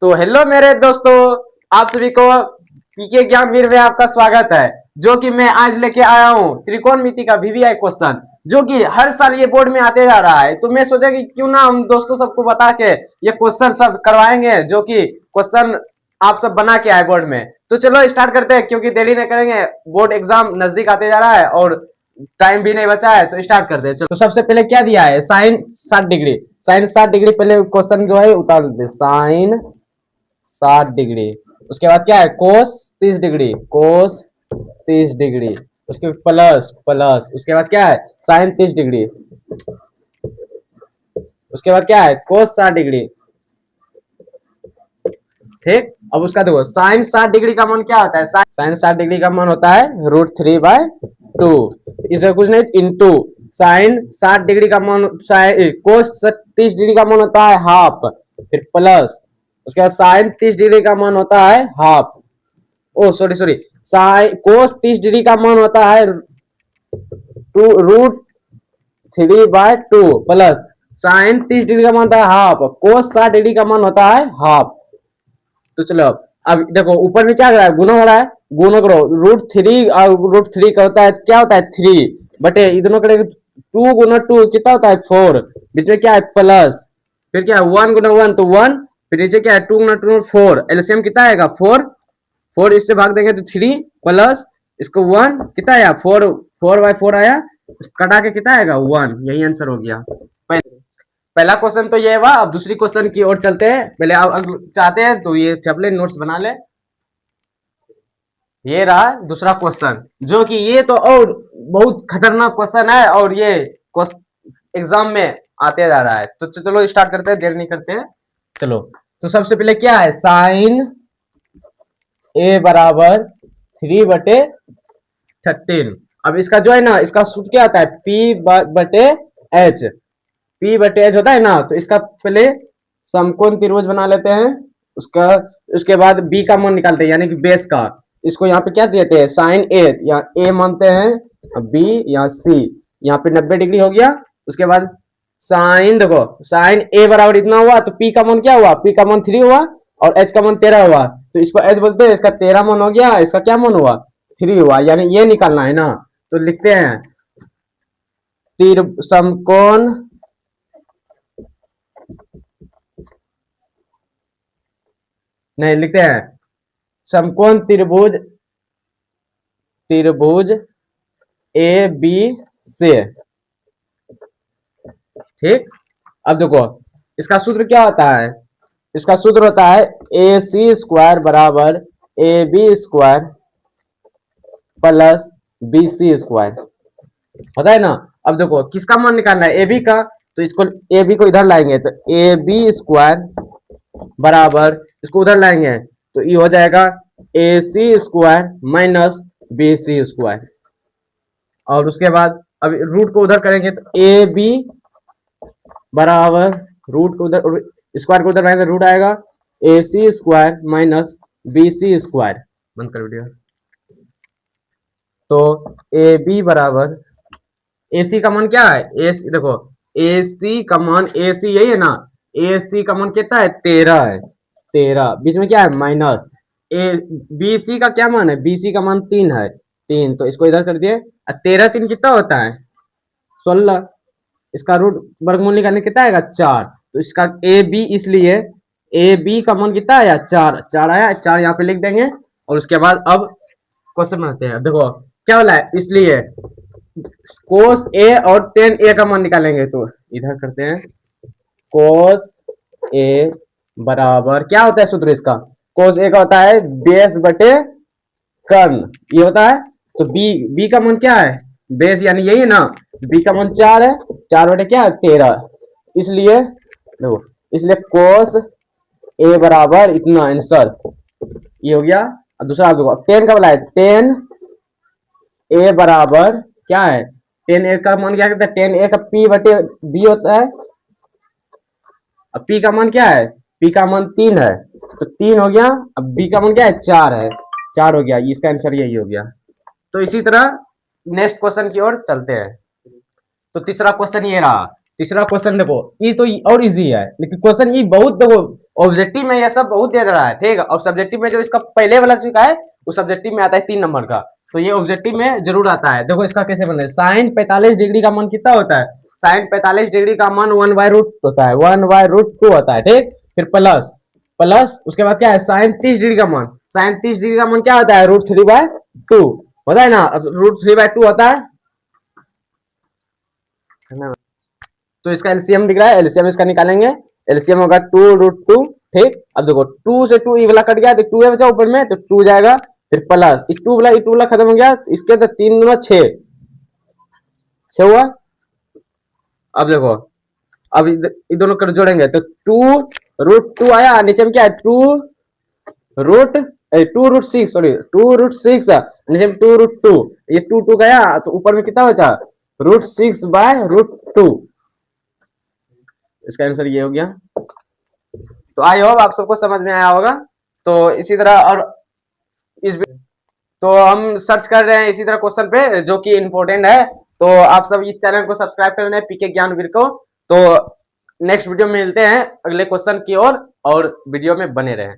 तो हेलो मेरे दोस्तों, आप सभी को पीके ज्ञानवीर में आपका स्वागत है। जो कि मैं आज लेके आया हूँ त्रिकोणमिति का वीवीआई क्वेश्चन, जो कि हर साल ये बोर्ड में आते जा रहा है। तो मैं सोचा कि क्यों ना हम दोस्तों सबको बता के ये क्वेश्चन सब करवाएंगे, जो कि क्वेश्चन आप सब बना के आए बोर्ड में। तो चलो स्टार्ट करते हैं, क्योंकि देरी नहीं करेंगे, बोर्ड एग्जाम नजदीक आते जा रहा है और टाइम भी नहीं बचा है। तो स्टार्ट करते हैं। तो सबसे पहले क्या दिया है, साइन 60 डिग्री। साइन 60 डिग्री पहले क्वेश्चन जो है उतार देते, साइन 60 डिग्री। उसके बाद क्या है, कोस 30 डिग्री, कोस 30 डिग्री। उसके प्लस प्लस उसके बाद क्या है, साइन 30 डिग्री। उसके बाद क्या है, कोस 60 डिग्री। ठीक, अब उसका देखो, साइन 60 डिग्री का मान क्या होता है, साइन 60 डिग्री का मान होता है √3/2। इसे कुछ नहीं, इंटू साइन 60 डिग्री का मान, कोस 30 डिग्री का मान होता है हाफ, फिर प्लस उसके बाद साइन 30 डिग्री का मान होता है half. Oh sorry sorry, sine cos 30 degree का मान होता है √3/2 प्लस साइन 30 डिग्री का मान होता है हाफ, कोस 60 डिग्री का मान होता है हाफ। तो चलो अब देखो, ऊपर में क्या कर रहा है, गुना हो रहा है, गुना करो। √3 और √3 का होता है क्या होता है 3 बटे इधर करेंगे 2 गुना 2 कितना होता है 4, बीच में क्या है प्लस, फिर क्या है 1 गुना 1 तो 1, फिर नीचे क्या है 2 गुना 2 4, एलसीएम कितना आएगा 4। 4 इससे भाग देंगे तो 3 प्लस इसको 1 कितना आया 4, 4/4 आया, कटा के कितना आएगा 1। यही आंसर हो गया। पहला क्वेश्चन तो ये हुआ। अब दूसरी क्वेश्चन की ओर चलते हैं। पहले आप चाहते हैं तो ये चपले नोट्स बना ले। ये रहा दूसरा क्वेश्चन, जो कि ये तो और बहुत खतरनाक क्वेश्चन है, और ये एग्जाम में आते जा रहा है। तो चलो स्टार्ट करते हैं, देर नहीं करते हैं। चलो, तो सबसे पहले क्या है, साइन ए बराबर 3/13। अब इसका जो है ना, इसका सूत्र क्या आता है, P/H। P/H होता है ना, तो इसका पहले समकोण त्रिभुज बना लेते हैं। उसका उसके बाद बी का मान निकालते हैं, यानी कि बेस का। इसको यहाँ पे क्या देते हैं, साइन ए, या ए मानते हैं, बी या सी। यहाँ पे 90 डिग्री हो गया। उसके बाद साइन, देखो साइन ए बराबर इतना हुआ, तो पी का मान क्या हुआ, पी का मान 3 हुआ, और एच का मान 13 हुआ। तो इसको एच बोलते हैं, इसका 13 मान हो गया, इसका क्या मान हुआ 3 हुआ, यानी ये निकालना है ना। तो लिखते हैं समकोण नहीं, लिखते हैं समकोण त्रिभुज, त्रिभुज ए बी से। ठीक, अब देखो इसका सूत्र क्या होता है, इसका सूत्र होता है AC² बराबर AB² प्लस BC² होता है ना। अब देखो किसका मान निकालना है, AB का, तो इसको AB को इधर लाएंगे तो AB² बराबर, इसको उधर लाएंगे तो ये हो जाएगा AC² माइनस BC²। और उसके बाद अब रूट को उधर करेंगे तो AB बराबर, रूट को उधर, स्क्वायर को उधर लाएंगे, रूट आएगा AC² माइनस BC²। बंद कर वीडियो। तो AB बराबर, AC का मान क्या है, AC देखो, AC का मान, AC यही है ना, AC का मान कितना है 13 है, 13 बीच में क्या है माइनस। ए BC का क्या मान है, BC का मान 3 है, 3, तो इसको इधर कर दिए। 13 3 कितना होता है 16। इसका रूट वर्गमूल निकालने कितना आएगा 4। तो इसका ए बी, इसलिए ए बी का मान कितना आया 4, 4 आया, 4 यहाँ पे लिख देंगे। और उसके बाद अब क्वेश्चन बनाते हैं। देखो क्या बोला है, इसलिए कोस ए और टेन ए का मान निकालेंगे, तो इधर करते हैं कोस ए बराबर, क्या होता है सूत्र इसका, कोस ए का होता है बेस बटे कर्ण, ये होता है। तो बी, बी का मान क्या है बेस, यानी यही है ना, बी का मान 4 है, 4 बटे क्या 13, इसलिए देखो, इसलिए कोस ए बराबर इतना आंसर, ये हो गया। और दूसरा आप देखो, टेन का बोला है, टेन ए बराबर क्या है, टेन ए का मान क्या करता है, टेन ए का पी बटे बी होता है। अब पी का मान क्या है, पी का मान 3 है, तो 3 हो गया। अब बी का मान क्या है 4 है, 4 हो गया, इसका आंसर यही हो गया। तो इसी तरह नेक्स्ट क्वेश्चन की ओर चलते हैं। तो तीसरा क्वेश्चन ये रहा। तीसरा क्वेश्चन देखो, ये तो और इजी है, लेकिन क्वेश्चन ये बहुत देखो ऑब्जेक्टिव में ये सब बहुत दे रहा है, ठीक है। और सब्जेक्टिव में जो इसका पहले वाला चीज का है वो सब्जेक्टिव में आता है 3 नंबर का, तो ये ऑब्जेक्टिव में जरूर आता है। देखो इसका कैसे बन रहा है, साइन 45 डिग्री का मान कितना होता है, साइन 45 डिग्री का मान 1/रूट होता है, 1/√2 होता है, ठीक। फिर प्लस प्लस उसके बाद क्या है, साइन 30 डिग्री का मान, साइन 30 डिग्री का मान क्या होता है, √3/2 होता है ना, √3/2 होता है ना। तो इसका एलसीएम दिख रहा है, एलसीएम इसका निकालेंगे, एलसीएम होगा 2√2, ठीक। अब देखो 2 से 2 ये वाला कट गया तो 2 है बचा ऊपर में, तो 2 जाएगा, फिर प्लस 2 वाला खत्म हो गया, इसके तो 3 दूना 6 हुआ। अब देखो, अब ये दोनों कर जोड़ेंगे तो 2√2 आया, नीचे में क्या है, रूट 2√6, सॉरी 2√6, नीचे में 2√2, ये 2 गया तो ऊपर में कितना बचा, √6/√2। इसका आंसर ये हो गया। तो आई होप आप सबको समझ में आया होगा। तो इसी तरह और इस तो हम सर्च कर रहे हैं इसी तरह क्वेश्चन पे जो कि इम्पोर्टेंट है। तो आप सब इस चैनल को सब्सक्राइब कर लें, पीके ज्ञानवीर को। तो नेक्स्ट वीडियो में मिलते हैं अगले क्वेश्चन की ओर, और वीडियो में बने रहें।